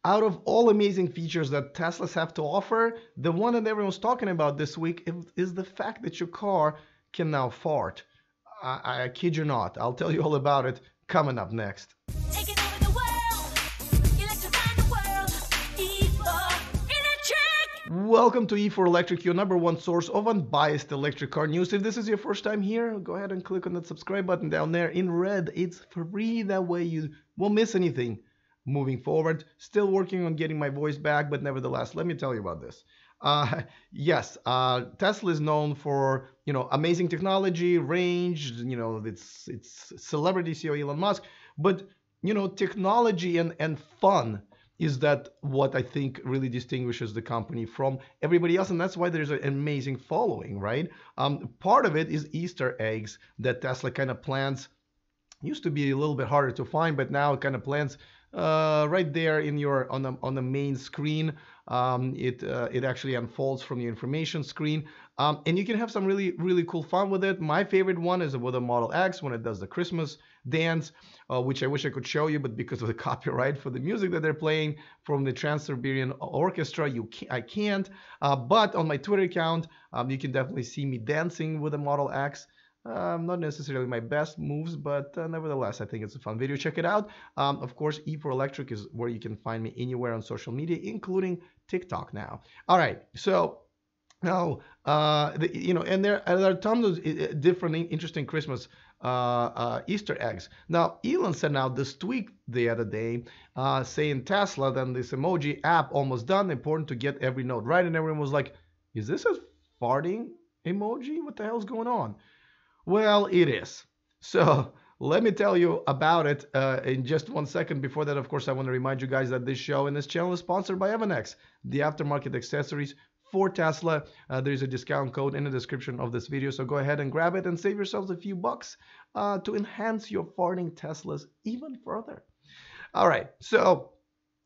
out of all amazing features that Teslas have to offer, the one that everyone's talking about this week is the fact that your car can now fart. I kid you not. I'll tell you all about it coming up next. Taking over the world, electrifying the world, E4 Electric! Welcome to E4 Electric, your #1 source of unbiased electric car news. If this is your first time here, go ahead and click on that subscribe button down there in red. It's free, that way you won't miss anything. Moving forward, still working on getting my voice back, but nevertheless, let me tell you about this. Yes, Tesla is known for, amazing technology, range, it's celebrity CEO Elon Musk, but, technology and fun is that what I think really distinguishes the company from everybody else, and that's why there's an amazing following, right? Part of it is Easter eggs that Tesla kind of plans. Used to be a little bit harder to find, but now it kind of plans right there in your on the main screen. It actually unfolds from the information screen, and you can have some really cool fun with it. My favorite one is with the Model X when it does the Christmas dance, which I wish I could show you, but because of the copyright for the music that they're playing from the Trans-Siberian Orchestra, I can't. But on my Twitter account, you can definitely see me dancing with the Model X. Not necessarily my best moves, but nevertheless, I think it's a fun video. Check it out. Of course, E4 Electric is where you can find me anywhere on social media, including TikTok now. All right, so now, and there are tons of different interesting Christmas Easter eggs. Now, Elon sent out this tweet the other day saying Tesla, then this emoji app almost done, important to get every note right. And everyone was like, is this a farting emoji? What the hell's going on? Well, it is. So let me tell you about it in just 1 second. Before that, of course, I want to remind you guys that this show and this channel is sponsored by Evanex, the aftermarket accessories for Tesla. There's a discount code in the description of this video, so go ahead and grab it and save yourselves a few bucks to enhance your farting Teslas even further. All right, so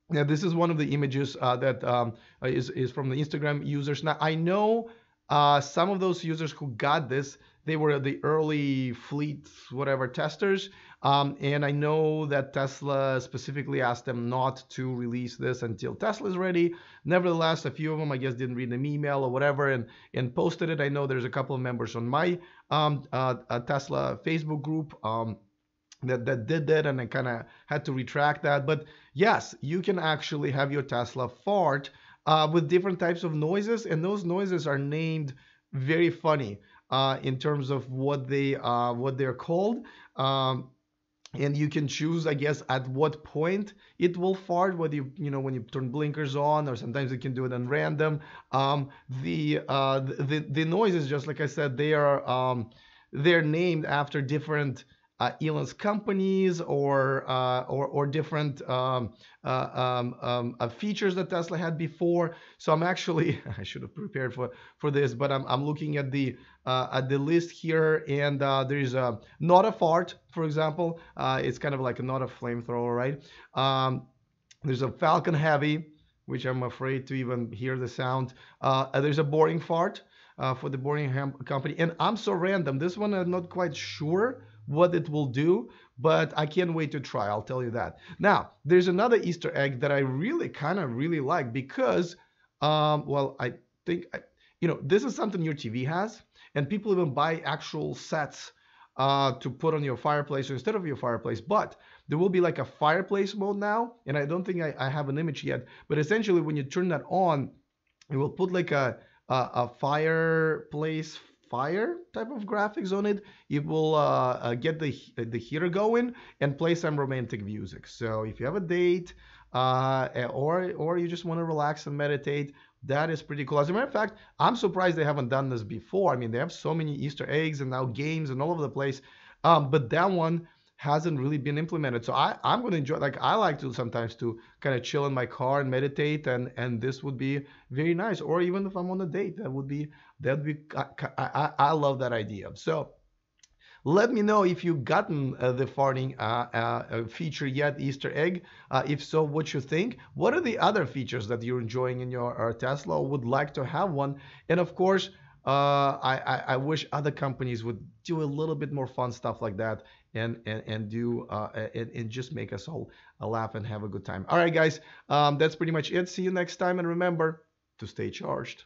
now this is one of the images that is from the Instagram users. Now, I know some of those users who got this, they were the early fleet whatever testers, and I know that Tesla specifically asked them not to release this until Tesla is ready. Nevertheless, a few of them, I guess, didn't read the email or whatever and posted it. I know there's a couple of members on my Tesla Facebook group that did that, and I kind of had to retract that. But yes, you can actually have your Tesla fart with different types of noises, and those noises are named very funny in terms of what they're called. And you can choose, I guess, at what point it will fart, whether when you turn blinkers on, or sometimes you can do it on random. The noises, just like I said, they're named after different Elon's companies or different features that Tesla had before. So I'm actually I should have prepared for this, but I'm looking at the list here, and there's not a fart, for example. It's kind of like not a flamethrower, right? There's a Falcon Heavy, which I'm afraid to even hear the sound. There's a boring fart for the Boring Company, and I'm so random. This one I'm not quite sure what it will do, but I can't wait to try, I'll tell you that. Now, there's another Easter egg that I really like because, well, I think, this is something your TV has, and people even buy actual sets to put on your fireplace or instead of your fireplace, but there will be like a fireplace mode now, and I don't think I have an image yet, but essentially when you turn that on, it will put like a fireplace fire type of graphics on it. It will get the heater going and play some romantic music. So if you have a date or you just want to relax and meditate, that is pretty cool. As a matter of fact, I'm surprised they haven't done this before. I mean, they have so many Easter eggs and now games and all over the place, but that one hasn't really been implemented. So I'm going to enjoy, like I like to sometimes to kind of chill in my car and meditate, and this would be very nice. Or even if I'm on a date, I love that idea. So let me know if you've gotten the farting feature yet, Easter egg. If so, what you think. What are the other features that you're enjoying in your Tesla or would like to have one? And of course, I wish other companies would do a little bit more fun stuff like that and do and just make us all laugh and have a good time. All right, guys, that's pretty much it. See you next time, and remember to stay charged.